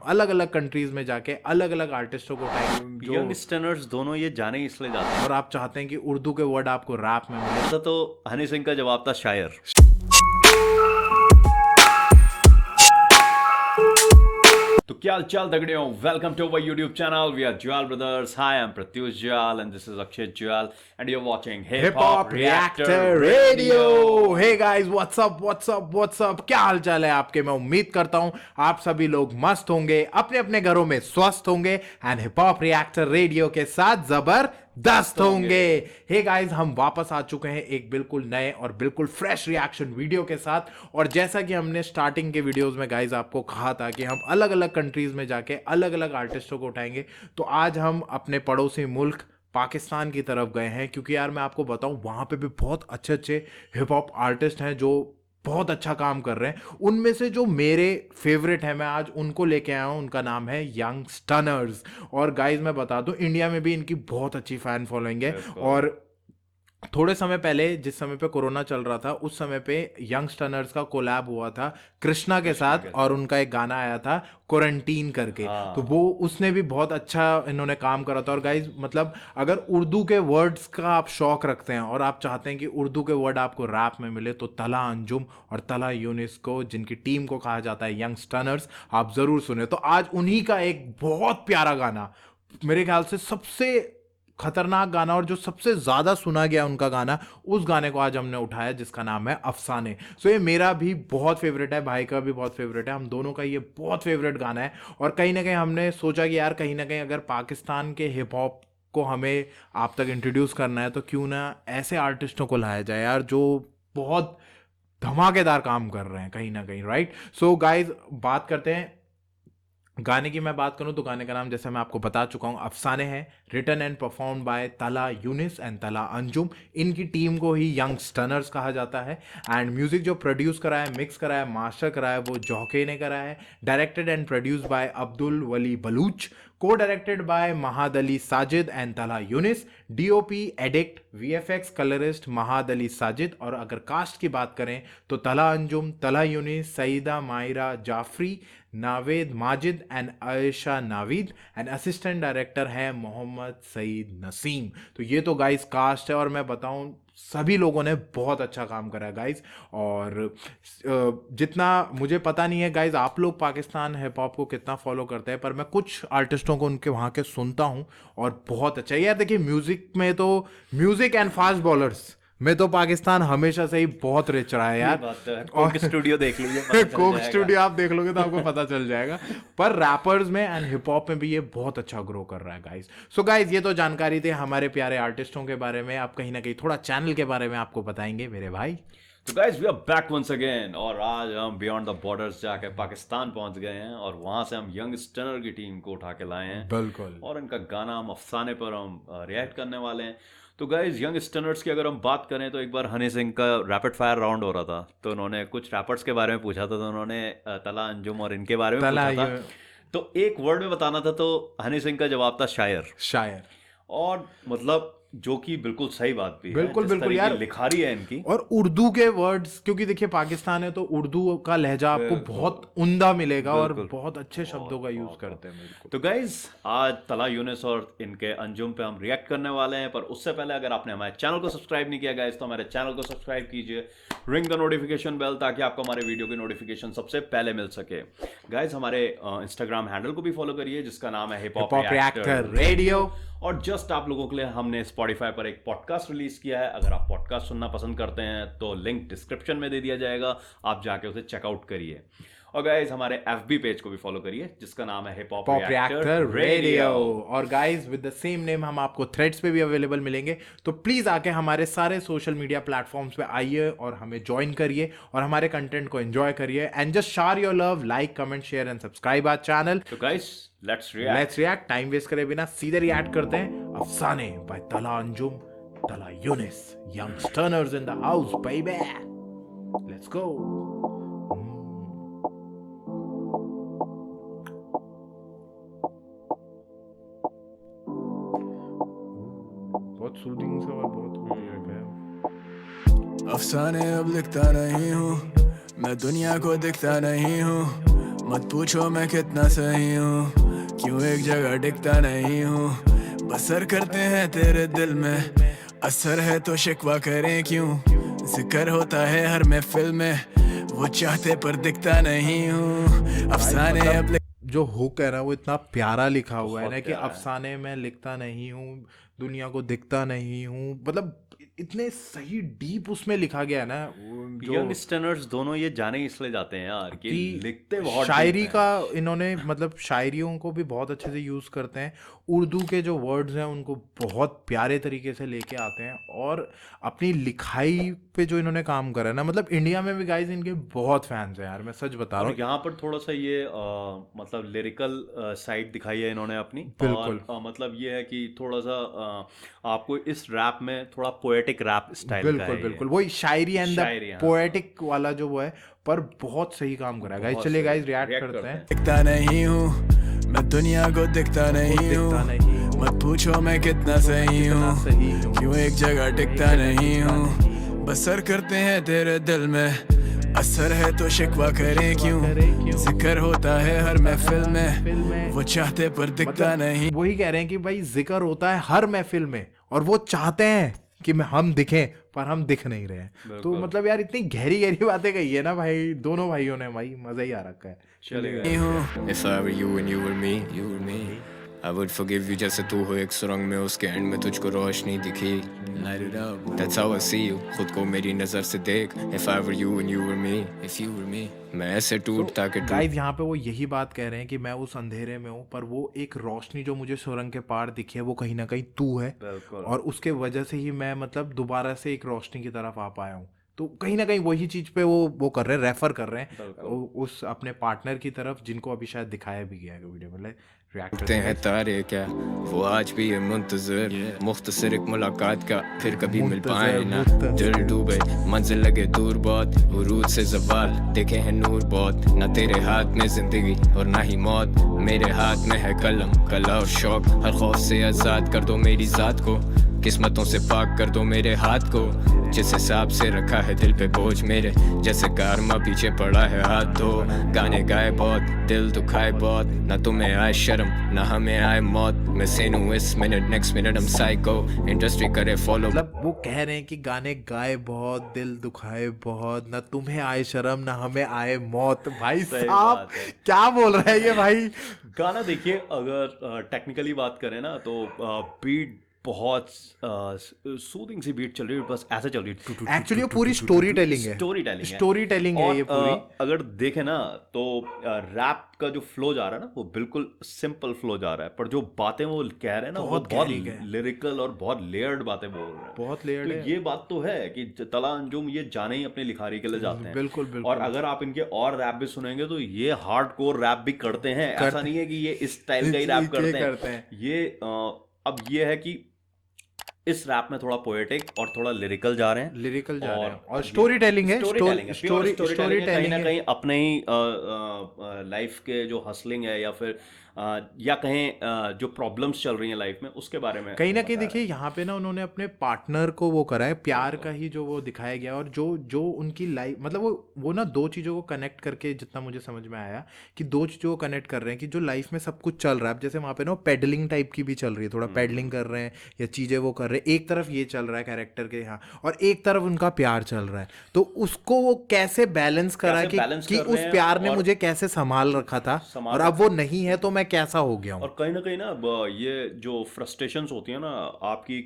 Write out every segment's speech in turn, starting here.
अलग अलग कंट्रीज में जाके अलग अलग आर्टिस्टों को उठाएंगे जो यंगस्टर्स दोनों ये जाने इसलिए जाते हैं। और आप चाहते हैं कि उर्दू के वर्ड आपको रैप में मिले। ऐसा तो हनी सिंह का जवाब था शायर। तो क्या हाल चाल दगड़ियों, welcome to our YouTube channel. We are Juyal brothers. Hi, I am Pratyush Juyal and this is Akshay Juyal and you are watching hip hop reactor radio. Hey guys, what's up, क्या हाल चाल है आपके। मैं उम्मीद करता हूं आप सभी लोग मस्त होंगे, अपने अपने घरों में स्वस्थ होंगे and hip hop reactor radio के साथ जबरदस्त होंगे। हे गाइस, हम वापस आ चुके हैं एक बिल्कुल नए और बिल्कुल फ्रेश रिएक्शन वीडियो के साथ। और जैसा कि हमने स्टार्टिंग के वीडियोस में गाइस आपको कहा था कि हम अलग अलग कंट्रीज में जाके अलग अलग आर्टिस्टों को उठाएंगे, तो आज हम अपने पड़ोसी मुल्क पाकिस्तान की तरफ गए हैं। क्योंकि यार मैं आपको बताऊं, वहां पे भी बहुत अच्छे अच्छे हिप हॉप आर्टिस्ट हैं जो बहुत अच्छा काम कर रहे हैं। उनमें से जो मेरे फेवरेट है, मैं आज उनको लेके आया हूं। उनका नाम है यंग स्टनर्स। और गाइज मैं बता दूं, इंडिया में भी इनकी बहुत अच्छी फैन फॉलोइंग है। और थोड़े समय पहले, जिस समय पे कोरोना चल रहा था, उस समय पे यंग स्टनर्स का कोलैब हुआ था कृष्णा के साथ और उनका एक गाना आया था क्वारंटीन करके। तो वो उसने भी बहुत अच्छा इन्होंने काम करा था। और गाइज मतलब अगर उर्दू के वर्ड्स का आप शौक रखते हैं और आप चाहते हैं कि उर्दू के वर्ड आपको रैप में मिले, तो तला अंजुम और तला यूनिस को, जिनकी टीम को कहा जाता है यंग स्टनर्स, आप जरूर सुने। तो आज उन्हीं का एक बहुत प्यारा गाना, मेरे ख्याल से सबसे खतरनाक गाना और जो सबसे ज्यादा सुना गया उनका गाना, उस गाने को आज हमने उठाया जिसका नाम है अफसाने। सो ये मेरा भी बहुत फेवरेट है, भाई का भी बहुत फेवरेट है, हम दोनों का ये बहुत फेवरेट गाना है। और कहीं ना कहीं हमने सोचा कि यार कहीं ना कहीं अगर पाकिस्तान के हिप हॉप को हमें आप तक इंट्रोड्यूस करना है, तो क्यों ना ऐसे आर्टिस्टों को लाया जाए यार जो बहुत धमाकेदार काम कर रहे हैं कहीं ना कहीं, राइट। सो गाइज, बात करते हैं गाने की। मैं बात करूं तो गाने का नाम, जैसे मैं आपको बता चुका हूं, अफसाने है। रिटन एंड परफॉर्म बाय तला यूनिस एंड तला अंजुम। इनकी टीम को ही यंग स्टनर्स कहा जाता है। एंड म्यूजिक जो प्रोड्यूस करा है, मिक्स करा है, मास्टर करा है, वो जौके ने करा है। Directed and produce by Abdul Wali Baloch. Co directed by Mahad Ali Sajid and Talha Younis. DOP एडिक्ट वीएफएक्स कलरिस्ट महाद अली साजिद। और अगर कास्ट की बात करें तो Talha Anjum, Talha Yunus, Syeda Maira Jafri, Naved Majid and Ayesha Naveed. And assistant director है मोहम्मद सईद नसीम। तो ये तो गाइस कास्ट है। और मैं बताऊं, सभी लोगों ने बहुत अच्छा काम करा है गाइस। और जितना मुझे पता नहीं है गाइस, आप लोग पाकिस्तान हिप हॉप को कितना फॉलो करते हैं, पर मैं कुछ आर्टिस्टों को उनके वहाँ के सुनता हूँ और बहुत अच्छा है यार। देखिए, म्यूजिक में तो, म्यूजिक एंड फास्ट बॉलर्स में तो पाकिस्तान हमेशा से ही बहुत रिच रहा है यार। कोक स्टूडियो देख लीजिए, कोक स्टूडियो आप देख लोगे तो आपको पता चल जाएगा। पर रैपर्स में एंड हिप हॉप में भी ये बहुत अच्छा ग्रो कर रहा है गाइस। सो गाइस, ये तो जानकारी थी हमारे प्यारे आर्टिस्टों के बारे में। आप कहीं ना कहीं थोड़ा चैनल के बारे में आपको बताएंगे मेरे भाई। तो guys, we are back once again और आज हम बियॉन्ड द बॉर्डर्स जाके पाकिस्तान पहुंच गए हैं और वहां से हम यंग स्टनर की टीम को उठा के लाए हैं। बिल्कुल। और इनका गाना हम अफसाने पर हम रिएक्ट करने वाले हैं। तो गाइस, यंग स्टनर्स की अगर हम बात करें तो एक बार हनी सिंह का रैपिड फायर राउंड हो रहा था, तो उन्होंने कुछ रैपर्स के बारे में पूछा था। तो उन्होंने तला अंजुम और इनके बारे में तला पूछा था। तो एक वर्ड में बताना था, तो हनी सिंह का जवाब था शायर। शायर। और मतलब जो कि बिल्कुल सही बात भी है, बिल्कुल जिस बिल्कुल तरह की यार। लिखारी है इनकी। और उर्दू के वर्ड्स, क्योंकि देखिए पाकिस्तान है तो उर्दू का लहजा आपको बहुत उम्दा मिलेगा और बिल्कुल। बहुत अच्छे शब्दों का यूज बहुत। करते हैं। बिल्कुल। तो गाइज, आज तला यूनिस और इनके अंजुम पे हम रिएक्ट करने वाले हैं। पर उससे पहले अगर आपने हमारे चैनल को सब्सक्राइब नहीं किया गाइज, तो हमारे चैनल को सब्सक्राइब कीजिए, रिंग द नोटिफिकेशन बेल, ताकि आपको हमारे वीडियो की नोटिफिकेशन सबसे पहले मिल सके। गाइज, हमारे इंस्टाग्राम हैंडल को भी फॉलो करिए, जिसका नाम है हिप हॉप रिएक्टर रेडियो। और जस्ट आप लोगों के लिए हमने स्पॉटिफाई पर एक पॉडकास्ट रिलीज किया है। अगर आप पॉडकास्ट सुनना पसंद करते हैं तो लिंक डिस्क्रिप्शन में दे दिया जाएगा, आप जाके उसे चेकआउट करिए। और गाइज, हमारे एफबी पेज को भी फॉलो करिए, जिसका नाम है हिप हॉप रिएक्टर रेडियो। और guys, with the same name हम आपको थ्रेड्स पे भी अवेलेबल मिलेंगे। तो प्लीज आके हमारे सारे सोशल मीडिया प्लेटफॉर्म्स पे आइए और हमें ज्वाइन करिए और हमारे कंटेंट को एंजॉय करिए। And just share your love, like, comment, share and subscribe our channel. तो guys, let's react. Time waste करे बिना सीधे रिएक्ट करते हैं। अफसाने bye Talha Anjum, Talha Yunus, young stunners in the house baby. Let's go. बहुत सूदिंग सा और बहुत अफसाने अब लिखता नहीं हूँ, मैं दुनिया को दिखता नहीं हूँ। मत पूछो मैं कितना सही हूँ, क्यों एक जगह टिकता नहीं हूँ। बसर करते हैं तेरे दिल में, असर है तो शिकवा करें क्यों। जिक्र होता है हर महफिल में, वो चाहते पर दिखता नहीं हूँ। अफसाने अब जो हुक है ना वो इतना प्यारा लिखा हुआ है बहुत ना कि प्यारा है। अफसाने में लिखता नहीं हूँ, दुनिया को दिखता नहीं हूँ, मतलब इतने सही डीप उसमें लिखा गया है ना जो यंगस्टर्स दोनों ये जाने इसलिए जाते हैं यार कि कि लिखते बहुत शायरी deep का हैं। इन्होंने मतलब शायरियों को भी बहुत अच्छे से यूज़ करते हैं। उर्दू के जो वर्ड्स हैं उनको बहुत प्यारे तरीके से लेके आते हैं और अपनी लिखाई पे जो इन्होंने काम करा है ना, मतलब इंडिया में भी गाइस इनके बहुत फैंस हैं यार, मैं सच बता रहा और हूँ। यहाँ पर थोड़ा सा ये मतलब लिरिकल साइड दिखाई है इन्होंने अपनी। और बिल्कुल मतलब ये है कि थोड़ा सा आपको इस रैप में थोड़ा पोएटिक रैप स्टाइल का बिल्कुल है ये। बिल्कुल वही शायरी एंड द शायरी, हाँ। पोएटिक वाला जो वो है, पर बहुत सही काम करा है गाइस। बहुत चलिए सही। गाइस रिएक्ट रिएक्ट करते करते हैं। हैं। दिखता नहीं हूँ, मैं दुनिया को दिखता नहीं दिखता हूँ। नहीं हूँ, मत पूछो मैं कितना सही कितना हूँ, सही हूँ, क्यों एक जगह टिकता नहीं हूँ। बसर करते हैं तेरे दिल में, असर है तो शिकवा करें क्यों। जिक्र होता है हर महफिल में, वो चाहते पर दिखता नहीं। मतलब वही कह रहे हैं कि भाई जिक्र होता है हर महफिल में और वो चाहते हैं कि हम दिखें पर हम दिख नहीं रहे हैं। तो बिल्कुल। मतलब यार इतनी गहरी गहरी बातें कही है ना भाई दोनों भाइयों ने, भाई मजा ही आ रखा है। चलेगा। If I were you and you were me, I would forgive you जैसे तू हो एक सुरंग में, उसके एंड में तुझको रोशनी दिखी। Light it up, that's how I see you, खुद को मेरी नजर से देख। If I were you and you were me, मैं ऐसे टूटता कि गाइस यहाँ पे वो यही बात कह रहे हैं कि मैं उस अंधेरे में हूँ पर वो एक रोशनी जो मुझे सुरंग के पार दिखी है वो कहीं ना कहीं तू है, बिल्कुल। और उसके वजह से ही मैं मतलब दोबारा से एक रोशनी की तरफ आ पाया हूँ। तो कहीं ना कहीं वही चीज पे वो कर रहे हैं, रेफर कर रहे हैं बिल्कुल। उस अपने पार्टनर की तरफ जिनको अभी शायद दिखाया भी गया है वीडियो में। रिएक्ट टूटते हैं तारे क्या, वो आज भी है मुंतजर। मुख्तसर एक मुलाकात का, फिर कभी मिल पाए ना। दिल डूबे मंजिल लगे दूर बहुत, उरूज से जवाल देखे हैं नूर बहुत। ना तेरे हाथ में जिंदगी और ना ही मौत, मेरे हाथ में है कलम, कला और शौक। हर खौफ से आजाद कर दो मेरी जात को, किस्मतों से पाक कर दो मेरे हाथ को। जिस हिसाब से रखा है दिल पे बोझ मेरे, जैसे कारमा पीछे पड़ा है हाथ धो। गाने गाए बहुत, दिल दुखाए बहुत, ना तुम्हें आए शर्म ना हमें आए मौत। मैं सेन हूँ इस मिनट, नेक्स्ट मिनट हम साइको, इंडस्ट्री करे फॉलो। मतलब वो कह रहे हैं कि गाने गाए बहुत, दिल दुखाए बहुत, ना तुम्हें आए शर्म ना हमें आए मौत। भाई सही साहब बात है। क्या बोल रहे हैं ये भाई। गाना देखिए, अगर टेक्निकली बात करें ना तो बीट बहुत सूदिंग सी बीट चल रही है, बस ऐसे चल रही है। एक्चुअली वो पूरी स्टोरी टेलिंग है, स्टोरी टेलिंग है। स्टोरी टेलिंग है और ये पूरी। अगर देखें ना तो रैप का जो फ्लो जा रहा है ना वो बिल्कुल सिंपल फ्लो जा रहा है, पर जो बातें वो कह रहे हैं ना वो बहुत बहुत गहरी है। लिरिकल और बहुत लेयर्ड बातें बोल रहे हैं। बहुत तो लेयर्ड है। ये बात तो है कि तला अंजुम ये जाने ही अपनी लिखारी के लिए जाते हैं। बिल्कुल और बिल्कुल। अगर आप इनके और रैप भी सुनेंगे तो ये हार्डकोर रैप भी करते हैं, ऐसा नहीं है कि ये इस स्टाइल का ही रैप करते हैं। ये अब ये है कि इस रैप में थोड़ा पोएटिक और थोड़ा लिरिकल जा रहे हैं। लिरिकल जा रहे हैं और ये स्टोरी टेलिंग है, स्टोरी टेलिंग है, प्योर स्टोरी स्टोरी टेलिंग है। कहीं टेलिंग ना है। कहीं अपने ही लाइफ के जो हसलिंग है या फिर या कहें जो प्रॉब्लम्स चल रही हैं लाइफ में उसके बारे में कहीं ना बता कहीं रहे देखिए यहाँ पे ना उन्होंने अपने पार्टनर को वो करा है, प्यार का ही जो वो दिखाया गया, और जो जो उनकी लाइफ मतलब वो ना दो चीज़ों को कनेक्ट करके, जितना मुझे समझ में आया कि दो चीज़ों को कनेक्ट कर रहे हैं कि जो लाइफ में सब कुछ चल रहा है। अब जैसे वहाँ पे ना पेडलिंग टाइप की भी चल रही है, थोड़ा पेडलिंग कर रहे हैं या चीज़ें वो कर रहे हैं। एक तरफ ये चल रहा है कैरेक्टर के यहाँ और एक तरफ उनका प्यार चल रहा है, तो उसको वो कैसे बैलेंस करा कैसे balance कि कर रहे उस हैं प्यार ने और मुझे कैसे संभाल रखा था संभाल और अब वो नहीं है तो मैं कैसा हो गया हूँ। और कहीं ना ये जो फ्रस्ट्रेशंस होती है ना आपकी,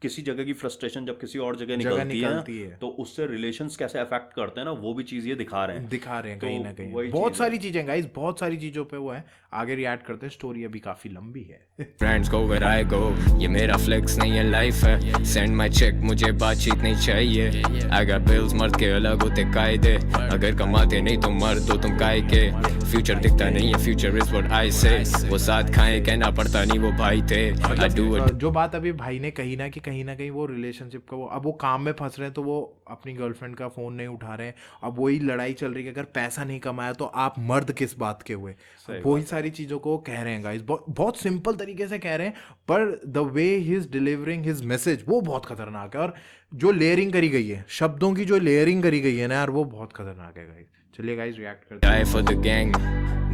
किसी जगह की फ्रस्ट्रेशन जब किसी और जगह निकलती है ना, तो उससे रिलेशंस कैसे अफेक्ट करते हैं ना, वो भी चीज ये दिखा रहे हैं कहीं ना तो कहीं वही बहुत चीज है। सारी चीजें गाइस, बहुत सारी चीजों पे वो है। आगे रिएक्ट करते हैं, स्टोरी अभी काफी लंबी है। Friends go where I go, ये मेरा फ्लेक्स नहीं है लाइफ है। सेंड माई चेक, मुझे बातचीत नहीं चाहिए। I got bills, मर्द के अलग होते कायदे, अगर कमाते नहीं तो मर्द हो तुम काय के। फ्यूचर दिखता नहीं है, फ्यूचर इज व्हाट आई से। वो साथ खाए कहना पड़ता नहीं वो भाई थे। I do it। जो बात अभी भाई ने कही ना कि कहीं ना कहीं वो रिलेशनशिप का वो अब वो काम में फंस रहे हैं, तो वो अपनी गर्लफ्रेंड का फोन नहीं उठा रहे हैं। अब वही लड़ाई चल रही है कि अगर पैसा नहीं कमाया तो आप मर्द किस बात के हुए। वही सारी चीजों को कह रहे हैं गाइस, बहुत सिंपल तरीके से कह रहे हैं, पर the way he is delivering his message वो बहुत खतरनाक है। और जो लेयरिंग करी गई है, शब्दों की जो लेयरिंग करी गई है ना यार, वो बहुत खतरनाक है गाइस। चलिए गाइस रिएक्ट करते हैं। Die for the gang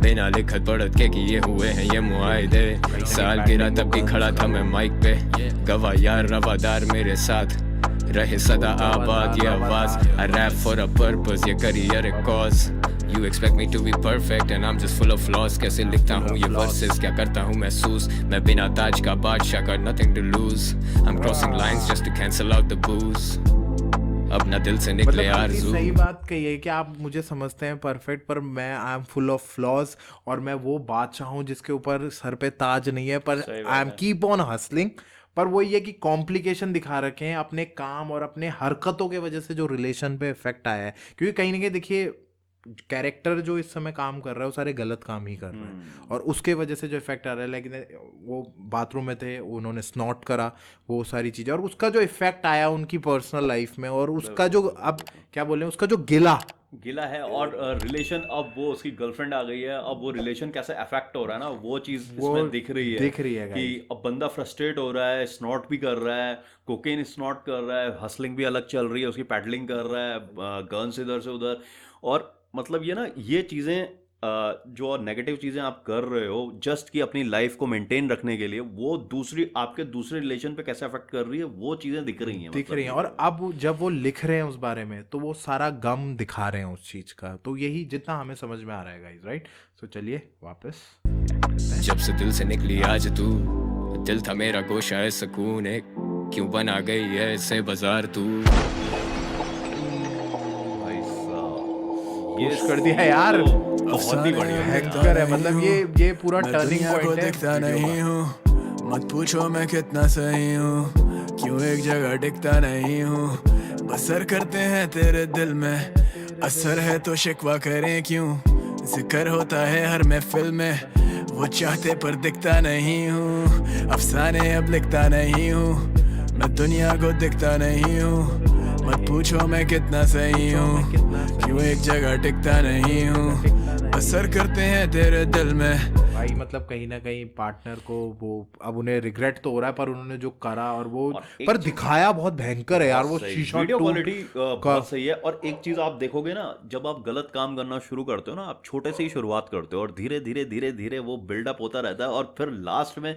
बिना लिखत पढ़त के किए हुए हैं ये मुआहदे साल गिरा तब भी खड़ा था मैं माइक पे गवाह यार रवादार मेरे साथ रहे सदा आबाद ये आवाज I rap for a purpose ये करियर है cause You expect me to be perfect and I'm just full of flaws कैसे लिखता हूँ ये verses क्या करता हूँ महसूस मैं बिना ताज का बादशाह got nothing to lose I'm crossing lines just to cancel out the booze अब ना दिल से निकले मतलब आरज़ू सही बात कही है कि आप मुझे समझते हैं परफेक्ट, पर मैं I am full of flaws और मैं वो बादशाह हूँ जिसके ऊपर सर पे ताज नहीं है, पर I am keep on hustling. पर वो ये कि कॉम्प्लिकेशन दिखा रखे हैं अपने काम और अपने हरकतों के वजह से जो रिलेशन पे इफेक्ट आया है, क्योंकि कहीं ना कहीं देखिए कैरेक्टर जो इस समय काम कर रहा है वो सारे गलत काम ही कर रहा है और उसके वजह से जो इफेक्ट आ रहा है। लेकिन वो बाथरूम में थे, उन्होंने स्नॉट करा, वो सारी चीज़ें, और उसका जो इफेक्ट आया उनकी पर्सनल लाइफ में, और उसका जो अब क्या बोले उसका जो गिला है और रिलेशन, अब वो उसकी गर्लफ्रेंड आ गई है, अब वो रिलेशन कैसे अफेक्ट हो रहा है ना, वो चीज इसमें दिख रही है कि अब बंदा फ्रस्ट्रेट हो रहा है, स्नॉट भी कर रहा है, कोकेन स्नॉट कर रहा है, हसलिंग भी अलग चल रही है, उसकी पैडलिंग कर रहा है, गन्स इधर से उधर, और मतलब ये ना ये चीज़ें जो नेगेटिव चीज़ें आप कर रहे हो जस्ट कि अपनी लाइफ को मेंटेन रखने के लिए, वो आपके दूसरे रिलेशन पे कैसे अफेक्ट कर रही है, वो चीज़ें दिख रही हैं। और अब जब वो लिख रहे हैं उस बारे में तो वो सारा गम दिखा रहे हैं उस चीज़ का, तो यही जितना हमें समझ में आ रहा है गाइस, राइट। तो चलिए वापस। जब से दिल से निकली आज तू, दिल था मेरा गोशा है सुकून एक, क्यों बना गई है ऐसे बाजार तू। ये कर दिया यार, बहुत ही बढ़िया हैकर है, मतलब ये पूरा टर्निंग पॉइंट है। दिखता नहीं हूँ, मत पूछो मैं कितना सही हूँ, क्यों एक जगह टिकता नहीं हूँ, बसर करते हैं तेरे दिल में, असर है तो शिकवा करें क्यों, जिक्र होता है हर महफिल में, वो चाहते पर दिखता नहीं हूँ, अफसाने अब लिखता नहीं हूँ, मैं दुनिया को दिखता नहीं हूँ, मत पूछो मैं कितना सही हूँ, क्यों एक जगह टिकता नहीं हूँ, असर करते हैं तेरे दिल में। भाई मतलब कहीं ना कहीं पार्टनर को वो अब उन्हें रिग्रेट तो हो रहा है, पर उन्होंने जो करा और वो पर दिखाया बहुत भयंकर है यार, वो शीशा वीडियो क्वालिटी बहुत सही है। और एक चीज आप देखोगे ना, जब आप गलत काम करना शुरू करते हो ना, आप छोटे से ही शुरुआत करते हो और धीरे धीरे धीरे धीरे वो बिल्डअप होता रहता है, और फिर लास्ट में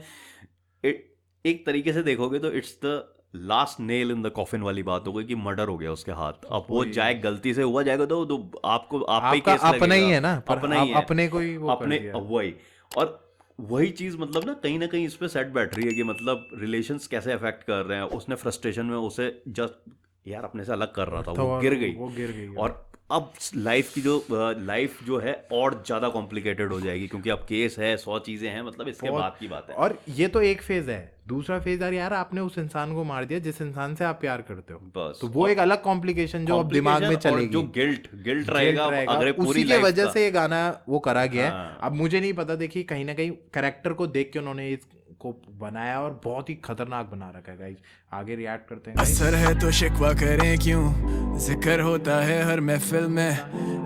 एक तरीके से देखोगे तो it's the last nail in the coffin वाली बात हो गई कि मर्डर हो गया उसके हाथ। अब वो चाहे गलती से हुआ जाएगा तो आपको आप पे केस लगेगा, अपना ही है ना, अपना ही है, अपने को ही वो अपने वही, और वही चीज मतलब ना कहीं इस पे सेट बैठ रही है कि मतलब रिलेशंस कैसे अफेक्ट कर रहे हैं। उसने फ्रस्ट्रेशन में उसे जस्ट यार अपने से अलग कर रहा था, वो गिर गई, और अब लाइफ जो है और ज्यादा कॉम्प्लिकेटेड हो जाएगी, क्योंकि अब केस है, 100 चीजें हैं, मतलब इसके बाद की बात है। और ये तो एक फेज है, दूसरा फेज यार आपने उस इंसान को मार दिया जिस इंसान से आप प्यार करते हो, बस तो वो एक अलग कॉम्प्लिकेशन जो अब दिमाग में चलेगी, जो गिल्ट रहेगा अगर पूरी उसी के वजह से ये गाना वो करा गया है। अब मुझे नहीं पता, देखिए कहीं ना कहीं कैरेक्टर को देख के उन्होंने इसको बनाया और बहुत ही खतरनाक बना रखा है गाइस। आगे रिएक्ट करते हैं। असर है तो शिकवा करें क्यों, जिक्र होता है हर महफिल में,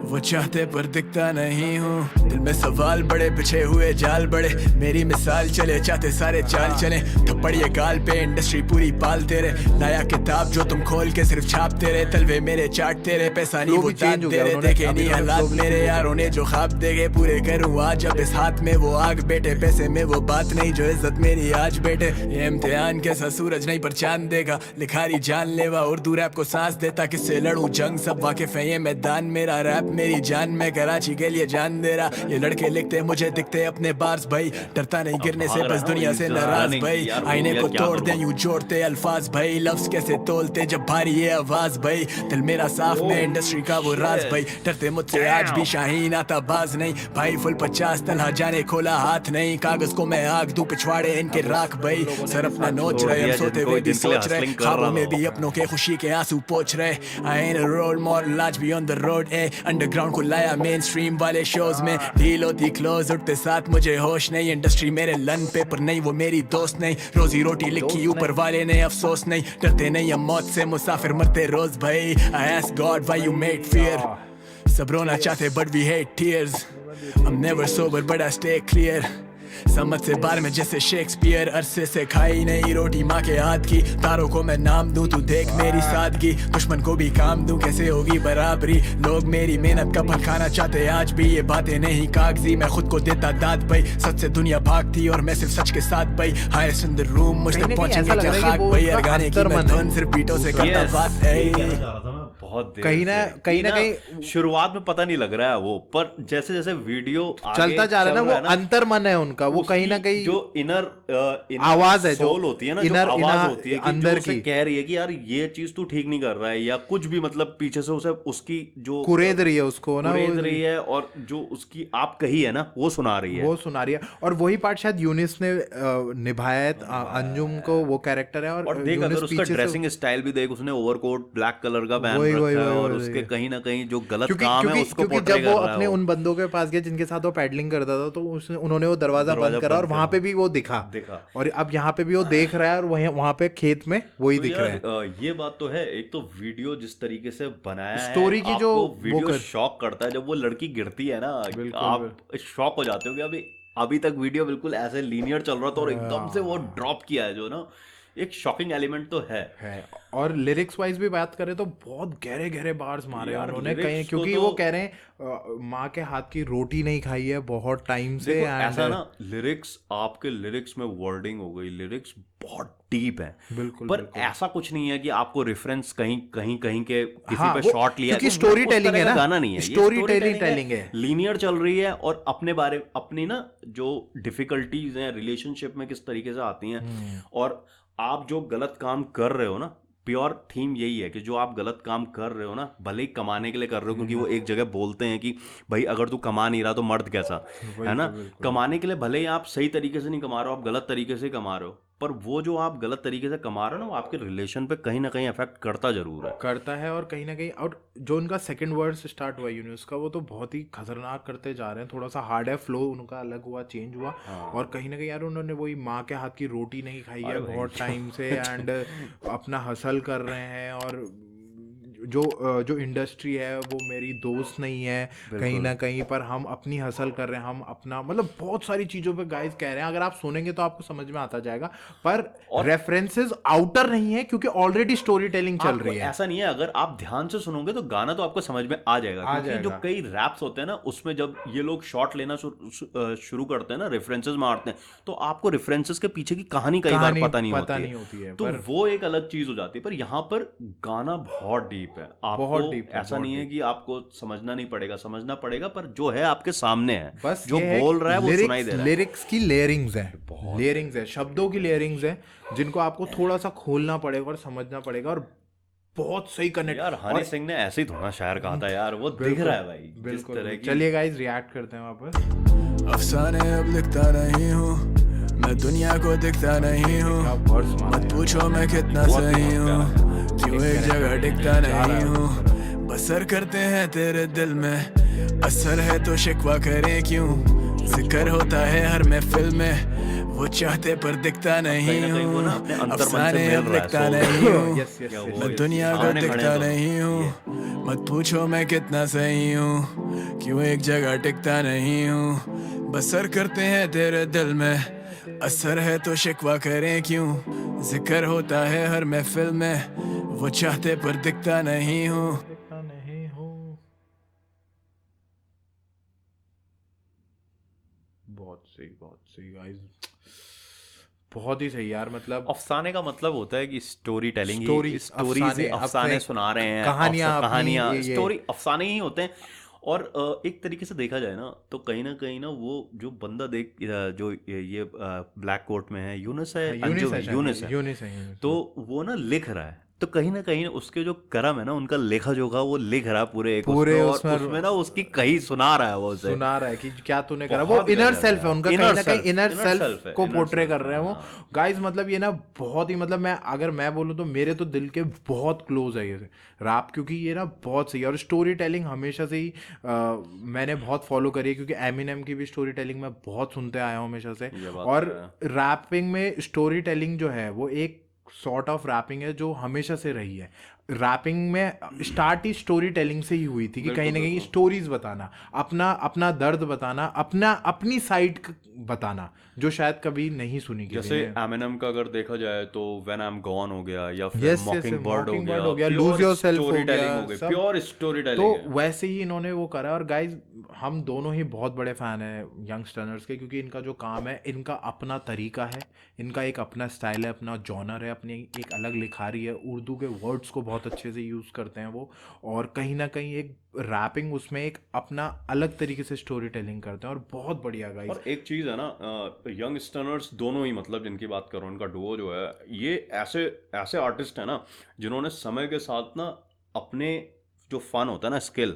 वो चाहते पर दिखता नहीं हूँ, दिल में सवाल बड़े बिछे हुए जाल बड़े, मेरी मिसाल चले चाहते सारे चाल चले, थप्पड़ ये गाल पे इंडस्ट्री पूरी पालते रहे, नया किताब जो तुम खोल के सिर्फ छापते रहे, तलवे मेरे चाटते रहे, पैसा नहीं वो दांतते रहे, देखे नहीं हालात मेरे यारों ने जो ख्वाब देखे पूरे करूँ आज, अब इस हाथ में वो आग बेटे, पैसे में वो बात नहीं जो इज्जत मेरी आज बेटे, ये इम्तिहान कैसा सूरज नहीं पर चांद देगा, लिखारी जानलेवा उर्दू रैप को सांस देता, किससे लड़ूं जंग सब वाकिफ है ये मैदान मेरा, रैप मेरी जान में कराची के लिए जान दे रहा, ये लड़के लिखते मुझे दिखते अपने बार्स भाई, डरता नहीं गिरने से बस दुनिया से नाराज भाई, आईने को तोड़ दे यूं जोड़ते अल्फाज भाई, लफ्ज कैसे तोलते जब भारी ये आवाज भाई, दिल मेरा साफ में इंडस्ट्री का वो राज भाई, डरते मुझसे आज भी शाहीन आता बाज नहीं भाई, फुल 50 तलहा जाने खोला हाथ नहीं, कागज को मैं आग दूं पिछवाड़े इनके राख भाई, सर अपना नोच रहे हम सोते हुए भी सोच रहे, ख्वाबों में भी अपनों के खुशी के आंसू पोंछ रहे, I ain't a role model आज भी on the road अंडरग्राउंड को लाया मेन स्ट्रीम वाले शोज में, डील होती क्लोज उठते साथ मुझे होश नहीं, इंडस्ट्री मेरे लन पेपर नहीं वो मेरी दोस्त नहीं, रोजी रोटी लिखी ऊपर वाले ने अफसोस नहीं, डरते नहीं हम मौत से मुसाफिर मरते रोज भाई, I ask God why you made fear, सब रोना चाहते but we hate tears, I'm never sober but I stay clear, समझ से बार में जैसे शेक्सपियर, अरसे से खाई नहीं रोटी माँ के हाथ की। तारों को मैं नाम दूं तू देख मेरी सादगी, दुश्मन को भी काम दूं कैसे होगी बराबरी। लोग मेरी मेहनत का फल खाना चाहते आज भी, ये बातें नहीं कागजी मैं खुद को देता दाद भाई। सच से दुनिया भागती और मैं सिर्फ सच के साथ भाई। हाय सुंदर रूम मुझ तक पहुंचेंगे क्या खाक भाई। यार गाने की मैं धुन सिर्फ बीटों से करता बात। बहुत देर कहीं ना से। कहीं ना कि कहीं शुरुआत में पता नहीं लग रहा है वो, पर जैसे जैसे वीडियो चलता जा रहा है ना, वो अंतर्मन है उनका, वो कहीं ना कहीं जो इनर आवाज है, जो सोल होती है ना, जो आवाज होती है कि अंदर की कह रही है कि यार ये चीज तू ठीक नहीं कर रहा है, या कुछ भी मतलब पीछे से उसे उसकी जो कुरेद रही है उसको ना, कुरेद रही है, और जो उसकी आप कही है ना वो सुना रही है, वो सुना रही है। और वही पार्ट शायद यूनिस ने निभाया है, अंजुम को वो कैरेक्टर है। और देख अगर उसका ड्रेसिंग स्टाइल भी देख, उसने ओवरकोट ब्लैक कलर का पहन रखा है, और उसके कहीं ना कहीं जो गलत काम है उसको क्योंकि जब वो अपने उन बंदों के पास गया जिनके साथ वो पैडलिंग करता था, तो उन्होंने वो दरवाजा बंद करा और वहां पे भी वो दिखा। और अब यहाँ पे भी वो देख रहा है, और वहां पे खेत में वही दिख रहा है। ये बात तो है। एक तो वीडियो जिस तरीके से बनाया है, स्टोरी की जो वीडियो शॉक करता है, जब वो लड़की गिरती है ना, आप शॉक हो जाते हो कि अभी तक वीडियो बिल्कुल ऐसे लीनियर चल रहा था और एकदम से वो ड्रॉप किया है, जो ना एक शॉकिंग एलिमेंट तो है। और लिरिक्स वाइज भी बात करें तो बहुत गहरे गहरे बार्स मारे हैं उन्होंने कहीं, क्योंकि वो कह रहे हैं माँ के हाथ की रोटी नहीं खाई है बहुत टाइम से। ऐसा ना लिरिक्स, आपके लिरिक्स में वर्डिंग हो गई, लिरिक्स बहुत डीप है बिल्कुल, पर ऐसा कुछ नहीं है कि आपको रेफरेंस कहीं कहीं कहीं के किसी हाँ, पे शॉट लिया, क्योंकि स्टोरी टेलिंग है ना, गाना नहीं है, स्टोरी टेलिंग है, लीनियर चल रही है, और अपने बारे अपनी ना जो डिफिकल्टीज हैं रिलेशनशिप में किस तरीके से आती हैं, और आप जो गलत काम कर रहे हो ना, प्योर थीम यही है कि जो आप गलत काम कर रहे हो ना, भले ही कमाने के लिए कर रहे हो, क्योंकि वो एक जगह बोलते हैं कि भाई अगर तू कमा नहीं रहा तो मर्द कैसा, है ना। कमाने के लिए भले ही आप सही तरीके से नहीं कमा रहे हो, आप गलत तरीके से कमा रहे हो, पर वो जो आप गलत तरीके से कमा रहे हो ना, वो आपके रिलेशन पे कहीं ना कहीं अफेक्ट करता जरूर है, करता है। और कहीं ना कहीं, और जो उनका सेकंड वर्ड स्टार्ट हुआ यूनिस का, वो तो बहुत ही खतरनाक करते जा रहे हैं। थोड़ा सा हार्ड है, फ्लो उनका अलग हुआ, चेंज हुआ। और कहीं ना कहीं यार उन्होंने वही माँ के हाथ की रोटी नहीं खाई है बहुत टाइम से, एंड अपना हसल कर रहे हैं। और जो इंडस्ट्री है वो मेरी दोस्त नहीं है कहीं ना कहीं, पर हम अपनी हसल कर रहे हैं, हम अपना मतलब बहुत सारी चीज़ों पे गाइस कह रहे हैं। अगर आप सुनेंगे तो आपको समझ में आता जाएगा, पर रेफरेंसेस आउटर नहीं है, क्योंकि ऑलरेडी स्टोरी टेलिंग चल रही है। ऐसा नहीं है, अगर आप ध्यान से सुनोगे तो गाना तो आपको समझ में आ जाएगा, क्योंकि जो कई रैप्स होते हैं ना, उसमें जब ये लोग शॉट लेना शुरू करते हैं ना, रेफरेंसेस मारते हैं, तो आपको रेफरेंसेस के पीछे की कहानी कई बार पता नहीं होती है, तो वो एक अलग चीज हो जाती है। पर यहाँ पर गाना बहुत डीप है, बहुत डीप है, ऐसा नहीं है कि आपको समझना नहीं पड़ेगा, समझना पड़ेगा, पर जो है आपके सामने है, बस जो बोल रहा है वो सुनाई दे रहा है। लिरिक्स की लेयरिंग्स है, शब्दों की लेयरिंग्स है, जिनको आपको थोड़ा सा खोलना पड़ेगा और समझना पड़ेगा, और बहुत सही कनेक्ट। यार हनी सिंह ने ऐसे ही थोड़ा शायर कहा था यार, वो दिख रहा है भाई, बिल्कुल। चलिए गाइस रिएक्ट करते हैं वापस। अफसाने अब लिखता नहीं हूँ, मैं दुनिया को दिखता नहीं हूँ, मत पूछो मैं कितना सही हूँ, क्यों एक जगह टिकता नहीं हूँ। बसर करते हैं तेरे दिल में, असर है तो शिकवा करें क्यों, जिक्र होता है हर महफिल में, वो चाहते पर दिखता नहीं हूँ। अफसाने अब लिखता नहीं हूँ, मैं दुनिया को दिखता नहीं हूँ, मत पूछो मैं कितना सही हूँ, क्यों एक जगह टिकता नहीं हूँ। बसर करते हैं तेरे दिल में, असर है तो शिकवा करें क्यों, जिक्र होता है हर महफिल में, वो चाहते पर दिखता नहीं हूँ। बहुत सही गाइस, बहुत ही सही यार। मतलब अफसाने का मतलब होता है कि स्टोरी टेलिंग, स्टोरीज अफसाने सुना रहे हैं, कहानियां स्टोरी अफसाने ही होते हैं। और एक तरीके से देखा जाए ना, तो कहीं ना वो जो बंदा जो ये ब्लैक कोट में है, यूनिस है, तो वो ना लिख रहा है, तो कहीं ना कहीं उसके जो कर्म है ना, उनका लेखा जोखा वो लिख रहा है पूरे उसमें ना उसकी कहीं सुना रहा है, वो सुना रहा है कि क्या तूने करा। वो इनर सेल्फ है उनका, कहीं ना कहीं इनर सेल्फ को पोर्ट्रे कर रहे हैं वो गाइस। मतलब ये ना बहुत ही, मतलब अगर मैं बोलूँ तो मेरे तो दिल के बहुत क्लोज है ये रैप, क्योंकि ये ना बहुत सही है। और स्टोरी टेलिंग हमेशा से ही मैंने बहुत फॉलो करी है, क्योंकि एमिनेम की भी स्टोरी टेलिंग मैं बहुत सुनते आया हूँ हमेशा से। और रैपिंग में स्टोरी टेलिंग जो है वो एक सॉर्ट ऑफ रैपिंग है जो हमेशा से रही है। रैपिंग में स्टार्ट ही स्टोरी टेलिंग से ही हुई थी कि कहीं ना कहीं स्टोरीज बताना, अपना अपना दर्द बताना, अपनी साइड बताना जो शायद कभी नहीं सुनी किसी जैसे ने। एमिनेम का अगर देखा जाए तो व्हेन आई एम गॉन हो गया, या फिर Yes, yes, मॉकिंगबर्ड हो Mockingbird हो गया, गया, Lose Yourself हो स्टोरी गया, टेलिंग हो गई, सब। प्योर स्टोरी तो टेलिंग है। वैसे ही इन्होंने वो करा। और गाइज हम दोनों ही बहुत बड़े फैन हैं यंगस्टर्नर्स के, क्योंकि इनका जो काम है, इनका अपना तरीका है, इनका एक अपना स्टाइल है, अपना जॉनर है, अपनी एक अलग लिखारी है, उर्दू के वर्ड्स को बहुत अच्छे से यूज़ करते हैं वो, और कहीं ना कहीं एक रैपिंग उसमें एक अपना अलग तरीके से स्टोरी टेलिंग करते हैं, और बहुत बढ़िया गाइज। और एक चीज़ है ना, यंग स्टर्नर्स दोनों ही, मतलब जिनकी बात करूँ, इनका डुओ जो है, ये ऐसे ऐसे आर्टिस्ट है ना जिन्होंने समय के साथ ना अपने जो फन होता है ना, स्किल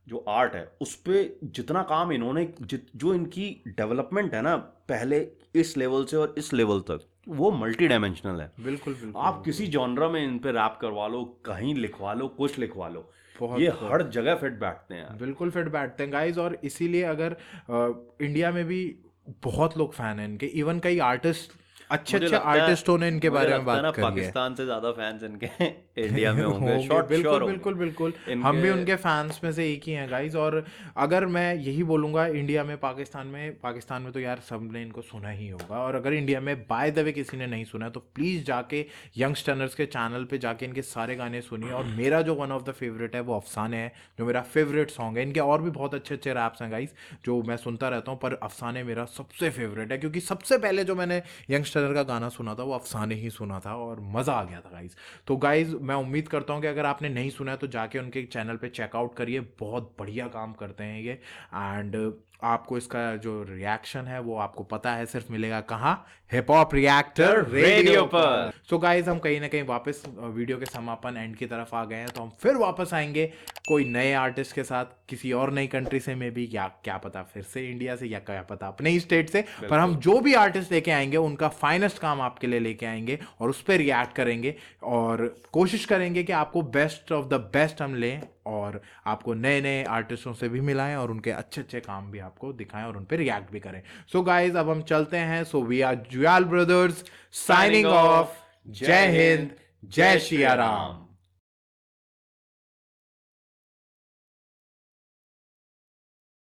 जो आर्ट है, उस पे जितना काम इन्होंने जो इनकी डेवलपमेंट है ना, पहले इस लेवल से और इस लेवल तक, वो मल्टी डायमेंशनल है। बिल्कुल बिल्कुल। आप किसी जॉनरा में इन पे रैप करवा लो, कहीं लिखवा लो, कुछ लिखवा लो, बहुत ये हर जगह फिट बैठते हैं। बिल्कुल फिट बैठते हैं गाइज। और इसीलिए अगर इंडिया में भी बहुत लोग फैन हैं इनके, इवन कई आर्टिस्ट, अच्छे मुझे अच्छे लगता है- आर्टिस्टों ने इनके मुझे बारे में लगता है ना, बात करी है। पाकिस्तान से ज्यादा फैंस इनके इंडिया में होंगे, होंगे, शॉर्ट बिल्कुल श्योर बिल्कुल होंगे। बिल्कुल। इनके- हम भी उनके फैंस में से एक ही हैं गाइज। और अगर मैं यही बोलूँगा, इंडिया में, पाकिस्तान में तो यार सबने इनको सुना ही होगा। और अगर इंडिया में बाय द वे किसी ने नहीं सुना है, तो प्लीज़ जाके यंगस्टर्नर्स के चैनल पे जाके इनके सारे गाने सुनिए। और मेरा जो वन ऑफ द फेवरेट है वो अफसाने है, जो मेरा फेवरेट सॉन्ग है। इनके और भी बहुत अच्छे अच्छे रैप्स हैं गाइज जो मैं सुनता रहता हूँ, पर अफसाने मेरा सबसे फेवरेट है, क्योंकि सबसे पहले जो मैंने यंगस्टर्नर का गाना सुना था वो अफसाने ही सुना था, और मज़ा आ गया था गाइज। तो गाइज मैं उम्मीद करता हूँ कि अगर आपने नहीं सुना है तो जाके उनके चैनल पे चेकआउट करिए, बहुत बढ़िया काम करते हैं ये। एंड आपको इसका जो रिएक्शन है वो आपको पता है सिर्फ मिलेगा कहाँ, हिप हॉप रिएक्टर रेडियो पर। सो गाइज हम कहीं ना कहीं वापस वीडियो के समापन एंड की तरफ आ गए हैं, तो हम फिर वापस आएंगे कोई नए आर्टिस्ट के साथ, किसी और नई कंट्री से में भी, या क्या पता फिर से इंडिया से, या क्या पता अपने ही स्टेट से। पर हम जो भी आर्टिस्ट लेके आएंगे उनका फाइनेस्ट काम आपके लिए लेके आएंगे, और उस पर रिएक्ट करेंगे, और कोशिश करेंगे कि आपको बेस्ट ऑफ द बेस्ट हम लें, और आपको नए नए आर्टिस्टों से भी मिलाएं, और उनके अच्छे अच्छे काम भी आपको दिखाएं, और उन पे रिएक्ट भी करें। सो गाइज अब हम चलते हैं। So we are Juyal brothers signing off. जय हिंद, जय श्री राम।